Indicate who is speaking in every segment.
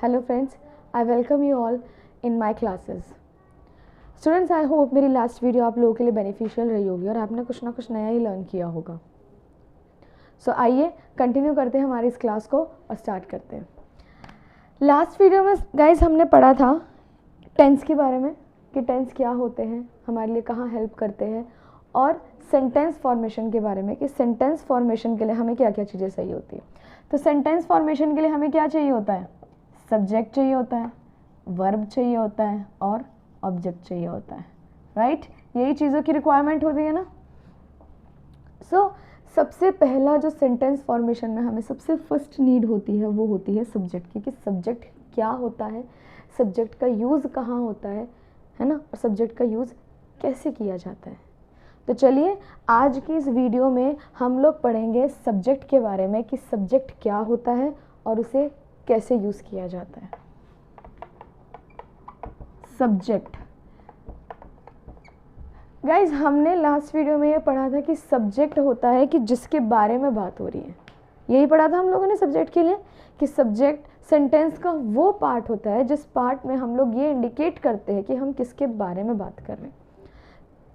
Speaker 1: Hello friends, I welcome you all in my classes. Students, I hope मेरी last video आप लोगों के लिए बेनिफिशियल रही होगी और आपने कुछ ना कुछ नया ही लर्न किया होगा। सो आइए कंटिन्यू करते हैं हमारी इस क्लास को और स्टार्ट करते हैं। लास्ट वीडियो में गाइज हमने पढ़ा था टेंस के बारे में कि टेंस क्या होते हैं, हमारे लिए कहाँ हेल्प करते हैं, और सेंटेंस फॉर्मेशन के बारे में कि सेंटेंस फॉर्मेशन के लिए हमें क्या क्या चीज़ें चाहिए होती है। तो सेंटेंस फॉर्मेशन के लिए हमें क्या चाहिए होता है? सब्जेक्ट चाहिए होता है, वर्ब चाहिए होता है और ऑब्जेक्ट चाहिए होता है, राइट? यही चीज़ों की रिक्वायरमेंट होती है ना। सबसे पहला जो सेंटेंस फॉर्मेशन में हमें सबसे फर्स्ट नीड होती है वो होती है सब्जेक्ट की, कि सब्जेक्ट क्या होता है, सब्जेक्ट का यूज़ कहाँ होता है ना, और सब्जेक्ट का यूज़ कैसे किया जाता है। तो चलिए आज की इस वीडियो में हम लोग पढ़ेंगे सब्जेक्ट के बारे में कि सब्जेक्ट क्या होता है और उसे कैसे यूज़ किया जाता है। सब्जेक्ट गाइज, हमने लास्ट वीडियो में ये पढ़ा था कि सब्जेक्ट होता है कि जिसके बारे में बात हो रही है। यही पढ़ा था हम लोगों ने सब्जेक्ट के लिए कि सब्जेक्ट सेंटेंस का वो पार्ट होता है जिस पार्ट में हम लोग ये इंडिकेट करते हैं कि हम किसके बारे में बात कर रहे हैं।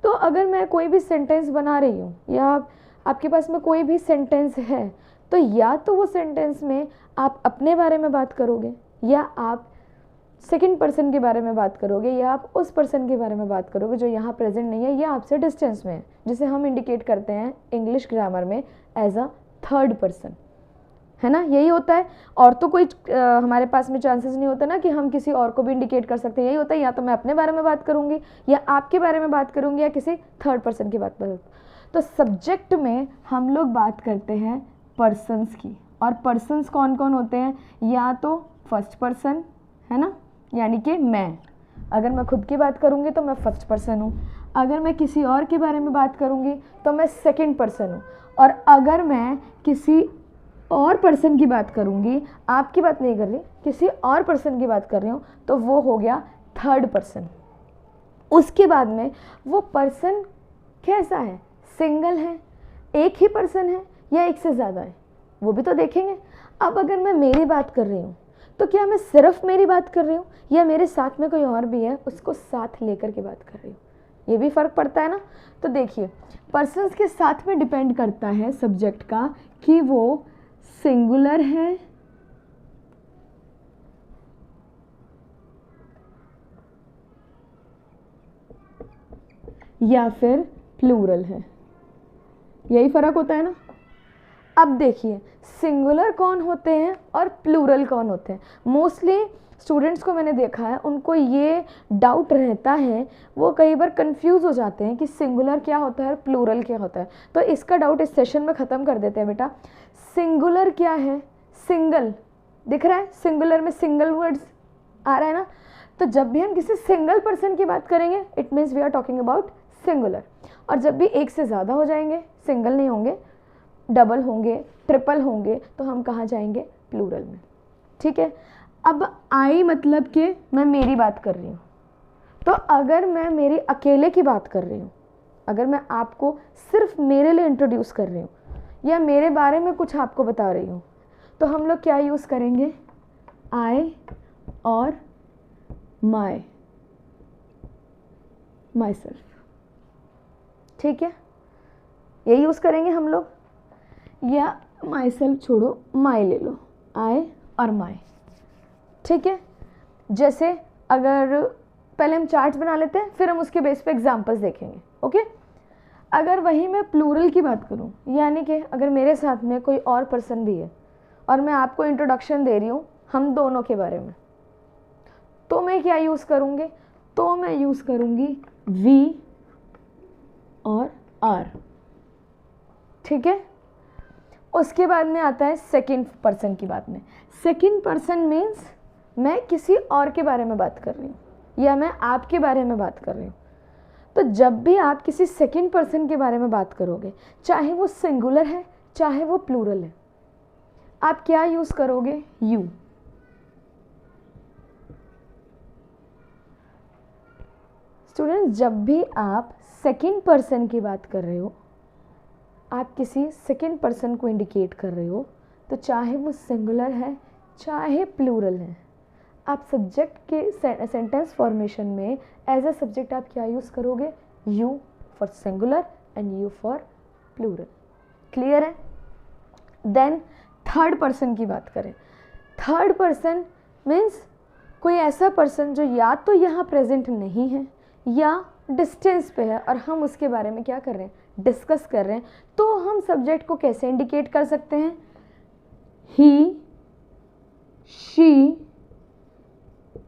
Speaker 1: तो अगर मैं कोई भी सेंटेंस बना रही हूँ या आपके पास में कोई भी सेंटेंस है, तो या तो वो सेंटेंस में आप अपने बारे में बात करोगे, या आप सेकंड पर्सन के बारे में बात करोगे, या आप उस पर्सन के बारे में बात करोगे जो यहाँ प्रेजेंट नहीं है या आपसे डिस्टेंस में है, जिसे हम इंडिकेट करते हैं इंग्लिश ग्रामर में एज अ थर्ड पर्सन, है ना। यही होता है। और तो कोई हमारे पास में चांसेस नहीं होता ना कि हम किसी और को भी इंडिकेट कर सकते हैं। यही होता है, या तो मैं अपने बारे में बात करूँगी या आपके बारे में बात करूँगी या किसी थर्ड पर्सन की बात करूँगी। तो सब्जेक्ट में हम लोग बात करते हैं पर्सन्स की, और पर्सन्स कौन कौन होते हैं? या तो फर्स्ट पर्सन, है ना, यानी कि मैं, अगर मैं खुद की बात करूँगी तो मैं फर्स्ट पर्सन हूँ, अगर मैं किसी और के बारे में बात करूँगी तो मैं सेकंड पर्सन हूँ, और अगर मैं किसी और पर्सन की बात करूँगी, आपकी बात नहीं कर रही, किसी और पर्सन की बात कर रही हूँ, तो वो हो गया थर्ड पर्सन। उसके बाद में वो पर्सन कैसा है? सिंगल है, एक ही पर्सन है, या एक से ज़्यादा है, वो भी तो देखेंगे। अब अगर मैं मेरी बात कर रही हूँ तो क्या मैं सिर्फ मेरी बात कर रही हूँ या मेरे साथ में कोई और भी है, उसको साथ लेकर के बात कर रही हूँ? ये भी फ़र्क पड़ता है ना। तो देखिए, पर्सन्स के साथ में डिपेंड करता है सब्जेक्ट का कि वो सिंगुलर है या फिर प्लूरल है। यही फ़र्क होता है ना। अब देखिए, सिंगुलर कौन होते हैं और प्लूरल कौन होते हैं। मोस्टली स्टूडेंट्स को मैंने देखा है, उनको ये डाउट रहता है, वो कई बार कंफ्यूज हो जाते हैं कि सिंगुलर क्या होता है और प्लूरल क्या होता है। तो इसका डाउट इस सेशन में ख़त्म कर देते हैं बेटा। सिंगुलर क्या है? सिंगल दिख रहा है, सिंगुलर में सिंगल वर्ड्स आ रहा है ना। तो जब भी हम किसी सिंगल पर्सन की बात करेंगे, it means we are talking about singular. और जब भी एक से ज़्यादा हो जाएंगे, सिंगल नहीं होंगे, डबल होंगे, ट्रिपल होंगे, तो हम कहाँ जाएंगे? प्लूरल में। ठीक है। अब आई मतलब कि मैं मेरी बात कर रही हूँ। तो अगर मैं मेरी अकेले की बात कर रही हूँ, अगर मैं आपको सिर्फ मेरे लिए इंट्रोड्यूस कर रही हूँ या मेरे बारे में कुछ आपको बता रही हूँ, तो हम लोग क्या यूज़ करेंगे? आई और माई, माई सेल्फ। ठीक है, ये यूज़ करेंगे हम लोग। या माई सेल्फ छोड़ो, माई ले लो, आई और माई। ठीक है। जैसे अगर पहले हम चार्ट्स बना लेते हैं, फिर हम उसके बेस पे एग्जांपल्स देखेंगे। ओके। अगर वहीं मैं प्लूरल की बात करूं, यानी कि अगर मेरे साथ में कोई और पर्सन भी है और मैं आपको इंट्रोडक्शन दे रही हूँ हम दोनों के बारे में, तो मैं क्या यूज़ करूँगी? तो मैं यूज़ करूँगी वी और आर। ठीक है। उसके बाद में आता है सेकंड पर्सन की बात में। सेकंड पर्सन मीन्स मैं किसी और के बारे में बात कर रही हूँ या मैं आपके बारे में बात कर रही हूँ। तो जब भी आप किसी सेकंड पर्सन के बारे में बात करोगे, चाहे वो सिंगुलर है चाहे वो प्लूरल है, आप क्या यूज़ करोगे? यू। स्टूडेंट्स, जब भी आप सेकंड पर्सन की बात कर रहे हो, आप किसी सेकंड पर्सन को इंडिकेट कर रहे हो, तो चाहे वो सिंगुलर है चाहे प्लूरल है, आप सब्जेक्ट के सेंटेंस फॉर्मेशन में एज अ सब्जेक्ट आप क्या यूज़ करोगे? You for singular and you for plural. Clear है? देन थर्ड पर्सन की बात करें। थर्ड पर्सन मीन्स कोई ऐसा पर्सन जो या तो यहाँ प्रेजेंट नहीं है या डिस्टेंस पे है और हम उसके बारे में क्या कर रहे हैं? डिस्कस कर रहे हैं। तो हम सब्जेक्ट को कैसे इंडिकेट कर सकते हैं? He, she,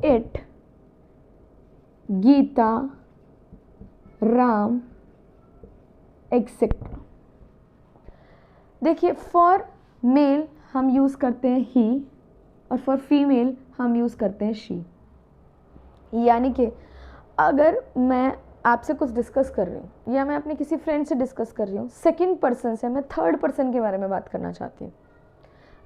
Speaker 1: it, Gita, Ram, etcetera. देखिए, फॉर मेल हम यूज़ करते हैं ही और फॉर फीमेल हम यूज़ करते हैं शी। यानी कि अगर मैं आपसे कुछ डिस्कस कर रही हूँ या मैं अपने किसी फ्रेंड से डिस्कस कर रही हूँ, सेकंड पर्सन से मैं थर्ड पर्सन के बारे में बात करना चाहती हूँ।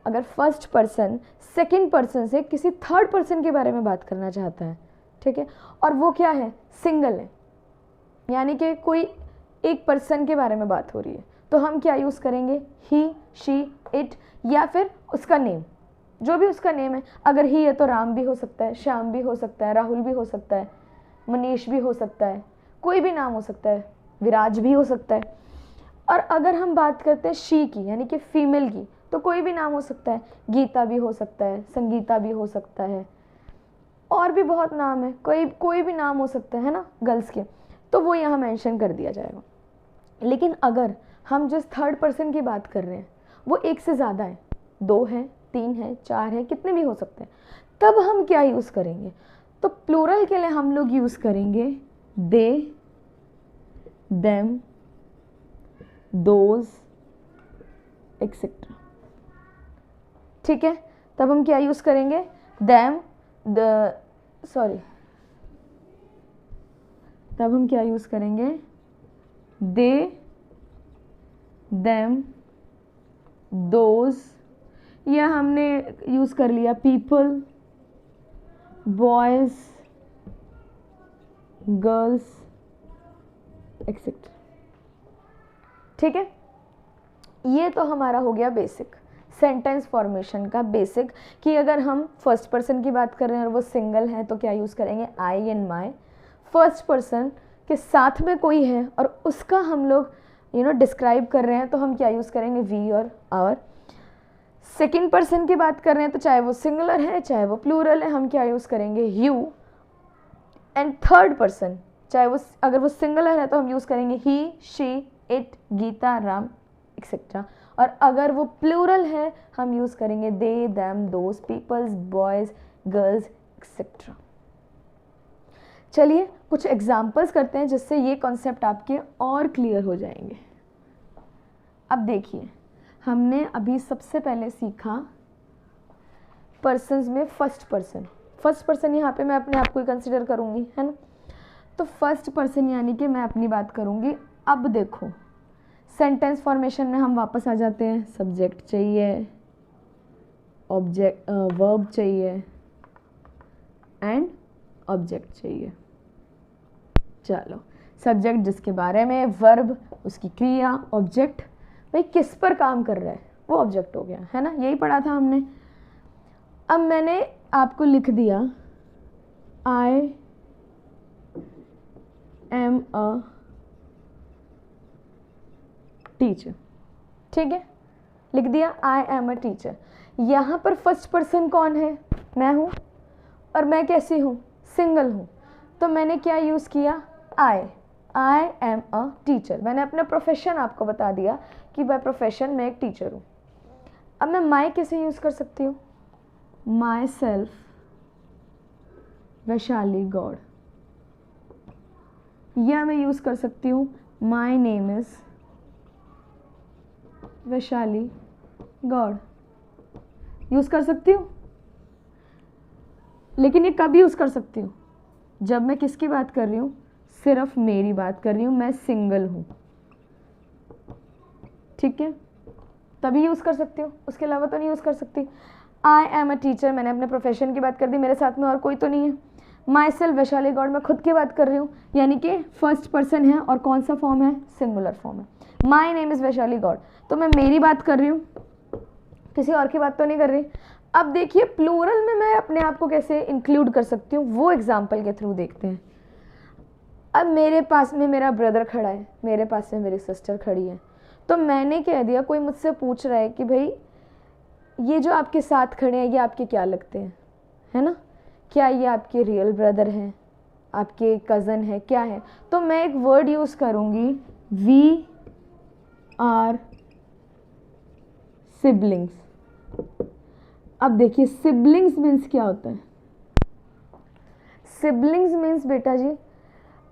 Speaker 1: अगर फर्स्ट पर्सन सेकंड पर्सन से किसी थर्ड पर्सन के बारे में बात करना चाहता है, ठीक है, और वो क्या है? सिंगल है, यानी कि कोई एक पर्सन के बारे में बात हो रही है, तो हम क्या यूज़ करेंगे? ही, शी, इट, या फिर उसका नेम, जो भी उसका नेम है। अगर ही है तो राम भी हो सकता है, श्याम भी हो सकता है, राहुल भी हो सकता है, मनीष भी हो सकता है, कोई भी नाम हो सकता है, विराज भी हो सकता है। और अगर हम बात करते हैं शी की, यानी कि फीमेल की, तो कोई भी नाम हो सकता है, गीता भी हो सकता है, संगीता भी हो सकता है, और भी बहुत नाम है, कोई भी नाम हो सकता है ना गर्ल्स के, तो वो यहाँ मेंशन कर दिया जाएगा। लेकिन अगर हम जिस थर्ड पर्सन की बात कर रहे हैं वो एक से ज़्यादा है, 2 है, 3 है, 4 है, कितने भी हो सकते हैं, तब हम क्या यूज़ करेंगे? तो प्लूरल के लिए हम लोग यूज़ करेंगे दे, देम, दोज, एक्सेट्रा। ठीक है, तब हम क्या यूज़ करेंगे? तब हम क्या यूज़ करेंगे? दे, देम, दोज, या हमने यूज़ कर लिया पीपल, बॉयज़, गर्ल्स, एक्सेट्रा। ठीक है, ये तो हमारा हो गया बेसिक सेंटेंस फॉर्मेशन का बेसिक, कि अगर हम फर्स्ट पर्सन की बात कर रहे हैं और वो सिंगल है तो क्या यूज़ करेंगे? आई एंड माई। फर्स्ट पर्सन के साथ में कोई है और उसका हम लोग डिस्क्राइब कर रहे हैं तो हम क्या यूज़ करेंगे? वी और आवर। सेकेंड पर्सन की बात कर रहे हैं तो चाहे वो सिंगुलर है चाहे वो प्लूरल है, हम क्या यूज़ करेंगे? यू। एंड थर्ड पर्सन, चाहे वो अगर वो सिंगुलर है तो हम यूज़ करेंगे he, she, it, Gita, Ram, etcetera. और अगर वो प्लूरल है हम यूज़ करेंगे they, them, those, peoples, boys, girls, etcetera. चलिए कुछ एग्जाम्पल्स करते हैं जिससे ये कॉन्सेप्ट आपके और क्लियर हो जाएंगे। अब देखिए, हमने अभी सबसे पहले सीखा पर्सन्स में फर्स्ट पर्सन यहाँ पे मैं अपने आप को ही कंसिडर करूँगी, है ना। तो फर्स्ट पर्सन यानी कि मैं अपनी बात करूँगी। अब देखो, सेंटेंस फॉर्मेशन में हम वापस आ जाते हैं। सब्जेक्ट चाहिए, ऑब्जेक्ट वर्ब चाहिए एंड ऑब्जेक्ट चाहिए। चलो, सब्जेक्ट जिसके बारे में, वर्ब उसकी क्रिया, ऑब्जेक्ट भाई किस पर काम कर रहा है वो ऑब्जेक्ट हो गया, है ना। यही पढ़ा था हमने। अब मैंने आपको लिख दिया आई एम अ टीचर, ठीक है, लिख दिया आई एम अ टीचर। यहाँ पर फर्स्ट पर्सन कौन है? मैं हूँ, और मैं कैसी हूँ? सिंगल हूँ। तो मैंने क्या यूज़ किया? I am a teacher. मैंने अपना प्रोफेशन आपको बता दिया कि बाय प्रोफेशन मैं एक टीचर हूँ। अब मैं माई कैसे यूज़ कर सकती हूँ? माई सेल्फ वैशाली गौड़, या मैं यूज़ कर सकती हूँ my name is Vaishali Gaur. Use कर सकती हूँ, लेकिन ये कब यूज़ कर सकती हूँ? जब मैं किसकी बात कर रही हूँ? सिर्फ मेरी बात कर रही हूँ, मैं सिंगल हूँ, ठीक है, तभी यूज़ कर सकती हूँ, उसके अलावा तो नहीं यूज़ कर सकती। आई एम अ टीचर, मैंने अपने प्रोफेशन की बात कर दी, मेरे साथ में और कोई तो नहीं है। माई सेल्फ वैशाली गौड़, मैं खुद की बात कर रही हूँ, यानी कि फर्स्ट पर्सन है और कौन सा फॉर्म है? सिंगुलर फॉर्म है। My name is Vaishali Gaur, तो मैं मेरी बात कर रही हूँ, किसी और की बात तो नहीं कर रही। अब देखिए प्लूरल में मैं अपने आप को कैसे इंक्लूड कर सकती हूँ, वो एग्जाम्पल के थ्रू देखते हैं। अब मेरे पास में मेरा ब्रदर खड़ा है, मेरे पास में मेरी सिस्टर खड़ी है, तो मैंने कह दिया, कोई मुझसे पूछ रहा है कि भाई ये जो आपके साथ खड़े हैं ये आपके क्या लगते हैं, है ना, क्या ये आपके रियल ब्रदर हैं, आपके कज़न है, क्या है, तो मैं एक वर्ड यूज़ करूँगी, वी आर सिबलिंग्स। अब देखिए सिबलिंग्स मीन्स क्या होता है। सिबलिंग्स मीन्स बेटा जी,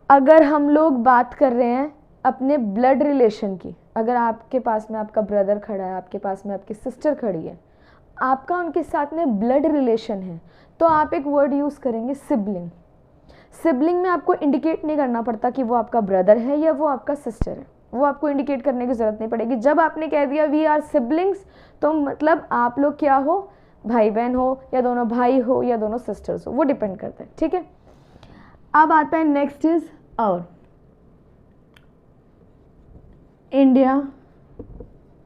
Speaker 1: अगर हम लोग बात कर रहे हैं अपने ब्लड रिलेशन की, अगर आपके पास में आपका ब्रदर खड़ा है, आपके पास में आपकी सिस्टर खड़ी है, आपका उनके साथ में ब्लड रिलेशन है, तो आप एक वर्ड यूज़ करेंगे सिबलिंग। सिबलिंग में आपको इंडिकेट नहीं करना पड़ता कि वो आपका ब्रदर है या वो आपका सिस्टर है, वो आपको इंडिकेट करने की ज़रूरत नहीं पड़ेगी। जब आपने कह दिया वी आर सिबलिंग्स, तो मतलब आप लोग क्या हो, भाई बहन हो, या दोनों भाई हो, या दोनों सिस्टर्स हो, वो डिपेंड करता है, ठीक है। अब आता है नेक्स्ट इज और इंडिया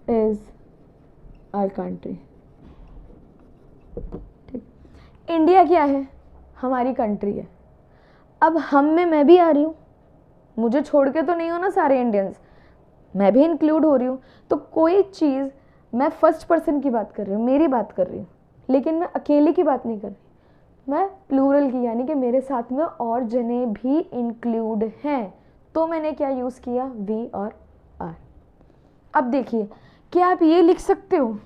Speaker 1: इज आवर कंट्री। ठीक, इंडिया क्या है, हमारी कंट्री है। अब हम में मैं भी आ रही हूँ, मुझे छोड़ के तो नहीं हो ना सारे इंडियंस, मैं भी इंक्लूड हो रही हूँ। तो कोई चीज़, मैं फर्स्ट पर्सन की बात कर रही हूँ, मेरी बात कर रही हूँ, लेकिन मैं अकेले की बात नहीं कर रही, मैं प्लूरल की, यानी कि मेरे साथ में और जने भी इंक्लूड हैं, तो मैंने क्या यूज़ किया, वी और आर। अब देखिए, क्या आप ये लिख सकते हो,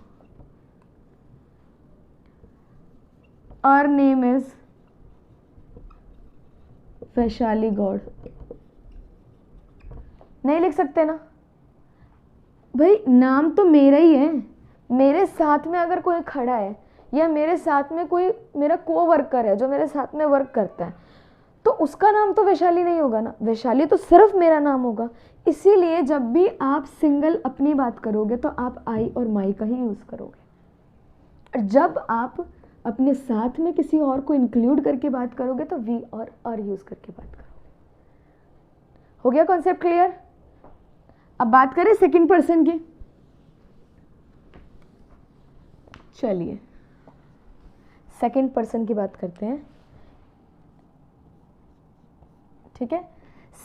Speaker 1: our name is Vaishali Gaur, नहीं लिख सकते ना भाई, नाम तो मेरा ही है, मेरे साथ में अगर कोई खड़ा है या मेरे साथ में कोई मेरा कोवर्कर है जो मेरे साथ में वर्क करता है, तो उसका नाम तो वैशाली नहीं होगा ना, वैशाली तो सिर्फ मेरा नाम होगा। इसीलिए जब भी आप सिंगल अपनी बात करोगे तो आप आई और माई का ही यूज़ करोगे, और जब आप अपने साथ में किसी और को इंक्लूड करके बात करोगे तो वी और आर यूज़ करके बात करोगे। हो गया कॉन्सेप्ट क्लियर। अब बात करें सेकंड पर्सन की, चलिए सेकंड पर्सन की बात करते हैं, ठीक है।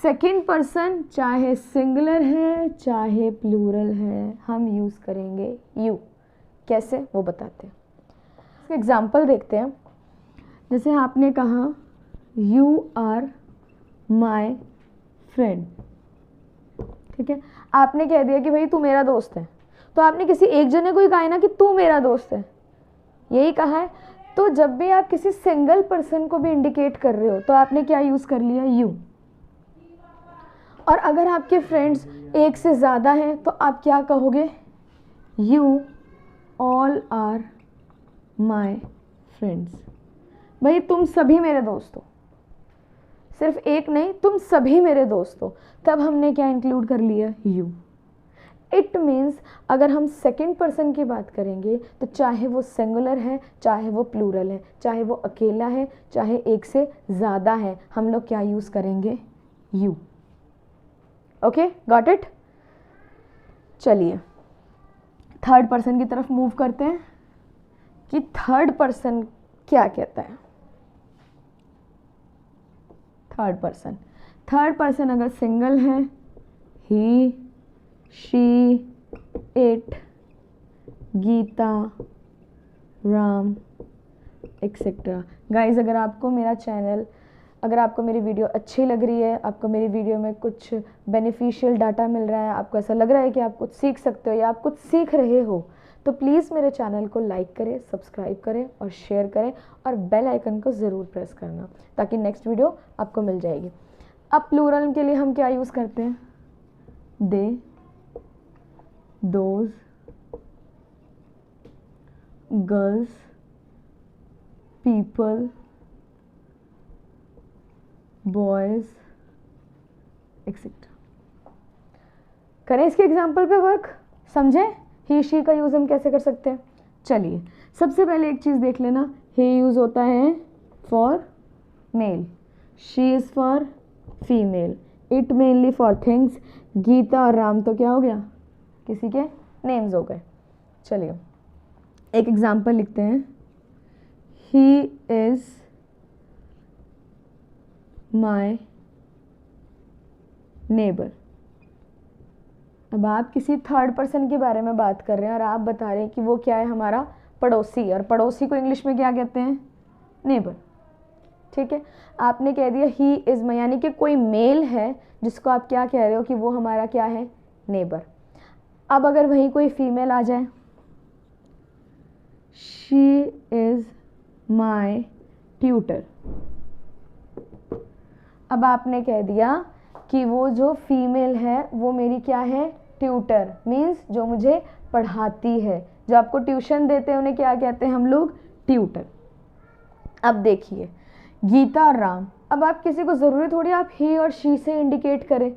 Speaker 1: सेकंड पर्सन चाहे सिंगुलर है चाहे प्लूरल है, हम यूज़ करेंगे यू। कैसे, वो बताते हैं, इसका एग्जाम्पल देखते हैं। जैसे आपने कहा यू आर माई फ्रेंड, ठीक है, आपने कह दिया कि भाई तू मेरा दोस्त है, तो आपने किसी एक जने को ही कहा है ना कि तू मेरा दोस्त है, यही कहा है। तो जब भी आप किसी सिंगल पर्सन को भी इंडिकेट कर रहे हो तो आपने क्या यूज़ कर लिया, यू। और अगर आपके फ्रेंड्स एक से ज़्यादा हैं तो आप क्या कहोगे, you all are my friends. भाई तुम सभी मेरे दोस्त हो, सिर्फ एक नहीं, तुम सभी मेरे दोस्त हो, तब हमने क्या इंक्लूड कर लिया, यू। इट मीन्स अगर हम सेकंड पर्सन की बात करेंगे तो चाहे वो सिंगुलर है चाहे वो प्लूरल है, चाहे वो अकेला है चाहे एक से ज़्यादा है, हम लोग क्या यूज़ करेंगे, यू। Okay, got it. चलिए थर्ड पर्सन की तरफ मूव करते हैं कि थर्ड पर्सन क्या कहता है। थर्ड पर्सन अगर सिंगल है, he, she, it, Gita, Ram, etcetera. Guys अगर आपको मेरा चैनल, अगर आपको मेरी वीडियो अच्छी लग रही है, आपको मेरी वीडियो में कुछ बेनिफिशियल डाटा मिल रहा है, आपको ऐसा लग रहा है कि आप कुछ सीख सकते हो या आप कुछ सीख रहे हो, तो प्लीज़ मेरे चैनल को लाइक करें, सब्सक्राइब करें और शेयर करें, और बेल आइकन को ज़रूर प्रेस करना ताकि नेक्स्ट वीडियो आपको मिल जाएगी। अब प्लूरल के लिए हम क्या यूज़ करते हैं, they, those, girls, people, boys, etcetera. करें इसके एग्जाम्पल पे वर्क, समझें ही शी का यूज़ हम कैसे कर सकते हैं। चलिए सबसे पहले एक चीज़ देख लेना, ही यूज़ होता है for male, she is for female, it mainly for things, Geeta और राम तो क्या हो गया, किसी के नेम्स हो गए। चलिए एक एग्जाम्पल लिखते हैं, ही इज़ माई नेबर। अब आप किसी थर्ड पर्सन के बारे में बात कर रहे हैं और आप बता रहे हैं कि वो क्या है, हमारा पड़ोसी, और पड़ोसी को इंग्लिश में क्या कहते हैं, नेबर। ठीक है, आपने कह दिया ही इज़ माई, यानी कि कोई मेल है जिसको आप क्या कह रहे हो कि वो हमारा क्या है, नेबर। अब अगर वहीं कोई फीमेल आ जाए, शी इज़ माई ट्यूटर। अब आपने कह दिया कि वो जो फीमेल है वो मेरी क्या है, ट्यूटर, मीन्स जो मुझे पढ़ाती है, जो आपको ट्यूशन देते हैं उन्हें क्या कहते हैं हम लोग, ट्यूटर। अब देखिए गीता और राम, अब आप किसी को ज़रूरी थोड़ी आप ही और शी से इंडिकेट करें।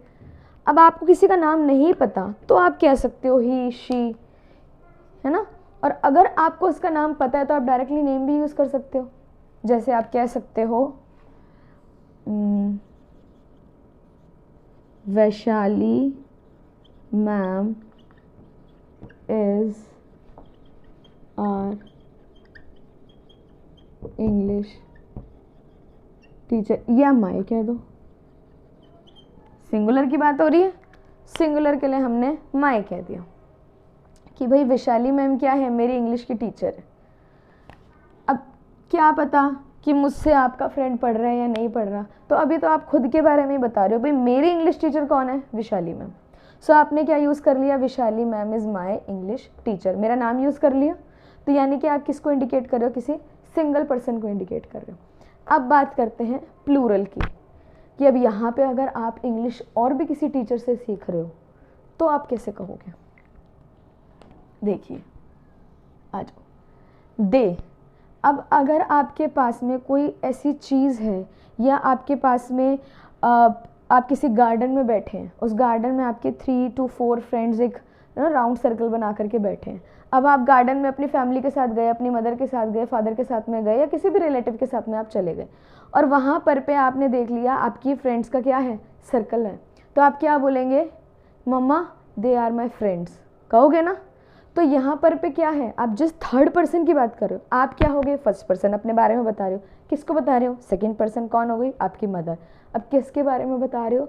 Speaker 1: अब आपको किसी का नाम नहीं पता तो आप कह सकते हो ही, शी, है ना। और अगर आपको उसका नाम पता है तो आप डायरेक्टली नेम भी यूज़ कर सकते हो। जैसे आप कह सकते हो Vaishali ma'am is our English teacher, या माई कह दो। सिंगुलर की बात हो रही है, सिंगुलर के लिए हमने माई कह दिया कि भाई वैशाली मैम क्या है, मेरी इंग्लिश की टीचर है। अब क्या पता कि मुझसे आपका फ्रेंड पढ़ रहा है या नहीं पढ़ रहा, तो अभी तो आप खुद के बारे में ही बता रहे हो, भाई मेरी इंग्लिश टीचर कौन है, वैशाली मैम। सो आपने क्या यूज़ कर लिया, Vaishali ma'am is my English teacher, मेरा नाम यूज़ कर लिया। तो यानी कि आप किसको इंडिकेट कर रहे हो, किसी सिंगल पर्सन को इंडिकेट कर रहे हो। अब बात करते हैं प्लूरल की, कि अब यहाँ पे अगर आप इंग्लिश और भी किसी टीचर से सीख रहे हो तो आप कैसे कहोगे। देखिए आ जाओ, दे। अब अगर आपके पास में कोई ऐसी चीज़ है या आपके पास में आप किसी गार्डन में बैठे हैं, उस गार्डन में आपके 3 to 4 फ्रेंड्स एक राउंड सर्कल बना करके बैठे हैं। अब आप गार्डन में अपनी फैमिली के साथ गए, अपनी मदर के साथ गए, फादर के साथ में गए, या किसी भी रिलेटिव के साथ में आप चले गए, और वहाँ पर पे आपने देख लिया आपकी फ्रेंड्स का क्या है, सर्कल है। तो आप क्या बोलेंगे, मम्मा दे आर माई फ्रेंड्स, कहोगे ना। तो यहाँ पर पे क्या है, आप जिस थर्ड पर्सन की बात कर रहे हो आप क्या हो गए, फर्स्ट पर्सन, अपने बारे में बता रहे हो। किसको बता रहे हो, सेकंड पर्सन कौन हो गई, आपकी मदर। अब किसके बारे में बता रहे हो,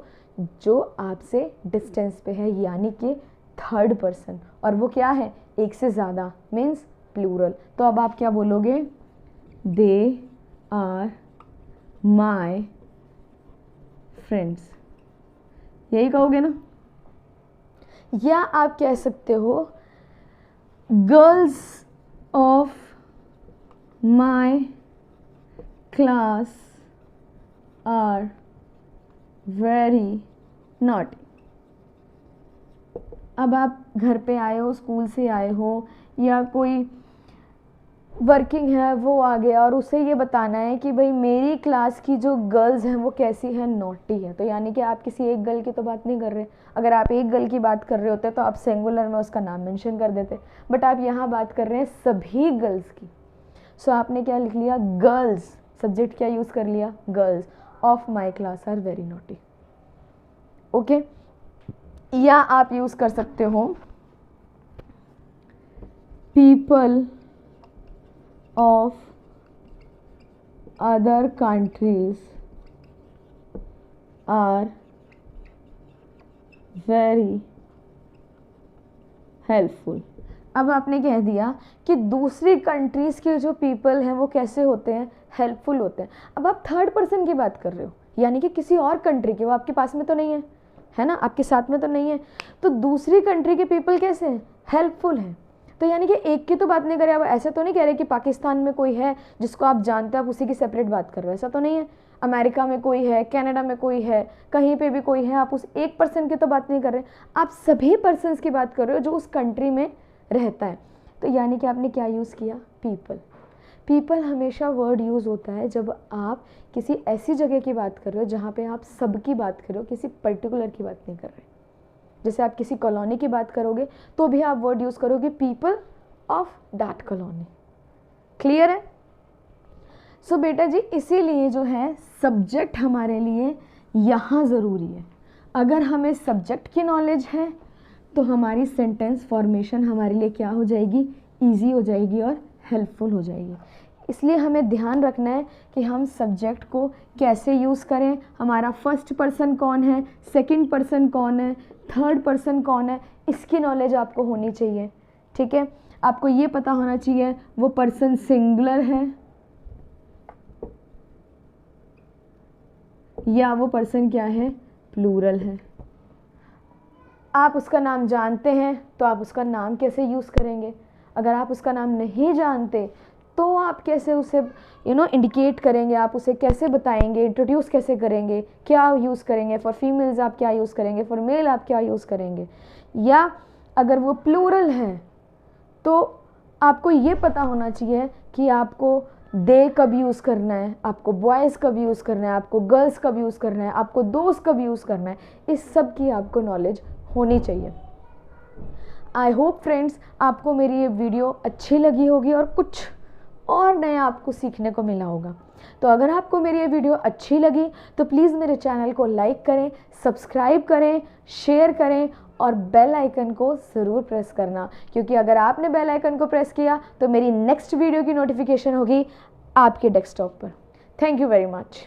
Speaker 1: जो आपसे डिस्टेंस पे है, यानी कि थर्ड पर्सन, और वो क्या है, एक से ज़्यादा, मीन्स प्लूरल। तो अब आप क्या बोलोगे, दे आर माई फ्रेंड्स, यही कहोगे ना। या आप कह सकते हो girls of my class are very naughty. अब आप घर पे आए हो, स्कूल से आए हो, या कोई वर्किंग है वो आ गया और उसे ये बताना है कि भाई मेरी क्लास की जो गर्ल्स हैं वो कैसी है, नॉटी है। तो यानी कि आप किसी एक गर्ल की तो बात नहीं कर रहे। अगर आप एक गर्ल की बात कर रहे होते तो आप सिंगुलर में उसका नाम मेंशन कर देते, बट आप यहाँ बात कर रहे हैं सभी गर्ल्स की। सो आपने क्या लिख लिया, गर्ल्स, सब्जेक्ट क्या यूज़ कर लिया, girls of my class are very naughty. Okay, या आप यूज़ कर सकते हो people of other countries are very helpful। अब आपने कह दिया कि दूसरी कंट्रीज़ के जो पीपल हैं वो कैसे होते हैं, हेल्पफुल होते हैं। अब आप थर्ड पर्सन की बात कर रहे हो, यानी कि किसी और कंट्री के, वो आपके पास में तो नहीं है ना, आपके साथ में तो नहीं है। तो दूसरी कंट्री के पीपल कैसे हैं, हेल्पफुल हैं। तो यानी कि एक की तो बात नहीं करें, अब ऐसा तो नहीं कह रहे कि पाकिस्तान में कोई है जिसको आप जानते हो, आप उसी की सेपरेट बात कर रहे हो, ऐसा तो नहीं है। अमेरिका में कोई है, कनाडा में कोई है, कहीं पे भी कोई है, आप उस एक पर्सन की तो बात नहीं कर रहे, आप सभी पर्सन्स की बात कर रहे हो जो उस कंट्री में रहता है। तो यानी कि आपने क्या यूज़ किया, पीपल। पीपल हमेशा वर्ड यूज़ होता है जब आप किसी ऐसी जगह की बात कर रहे हो जहाँ पे आप सबकी बात कर रहे हो, किसी पर्टिकुलर की बात नहीं कर रहे। जैसे आप किसी कॉलोनी की बात करोगे तो भी आप वर्ड यूज़ करोगे people of that colony. Clear है। सो बेटा जी, इसीलिए जो है सब्जेक्ट हमारे लिए यहाँ ज़रूरी है। अगर हमें सब्जेक्ट की नॉलेज है तो हमारी सेंटेंस फॉर्मेशन हमारे लिए क्या हो जाएगी, ईजी हो जाएगी और हेल्पफुल हो जाएगी। इसलिए हमें ध्यान रखना है कि हम सब्जेक्ट को कैसे यूज़ करें, हमारा फर्स्ट पर्सन कौन है, सेकंड पर्सन कौन है, थर्ड पर्सन कौन है, इसकी नॉलेज आपको होनी चाहिए। ठीक है, आपको ये पता होना चाहिए वो पर्सन सिंगुलर है या वो पर्सन क्या है, प्लूरल है। आप उसका नाम जानते हैं तो आप उसका नाम कैसे यूज़ करेंगे, अगर आप उसका नाम नहीं जानते तो आप कैसे उसे इंडिकेट करेंगे, आप उसे कैसे बताएंगे, इंट्रोड्यूस कैसे करेंगे, क्या यूज़ करेंगे, फॉर फीमेल्स आप क्या यूज़ करेंगे, फॉर मेल आप क्या यूज़ करेंगे। या अगर वो प्लूरल हैं तो आपको ये पता होना चाहिए कि आपको दे कब यूज़ करना है, आपको बॉयज़ कब यूज़ करना है, आपको गर्ल्स कब यूज़ करना है, आपको दोस्त कब यूज़ करना है, इस सब की आपको नॉलेज होनी चाहिए। आई होप फ्रेंड्स आपको मेरी ये वीडियो अच्छी लगी होगी और कुछ और नया आपको सीखने को मिला होगा। तो अगर आपको मेरी ये वीडियो अच्छी लगी तो प्लीज़ मेरे चैनल को लाइक करें, सब्सक्राइब करें, शेयर करें और बेल आइकन को ज़रूर प्रेस करना, क्योंकि अगर आपने बेल आइकन को प्रेस किया तो मेरी नेक्स्ट वीडियो की नोटिफिकेशन होगी आपके डेस्कटॉप पर। Thank you very much.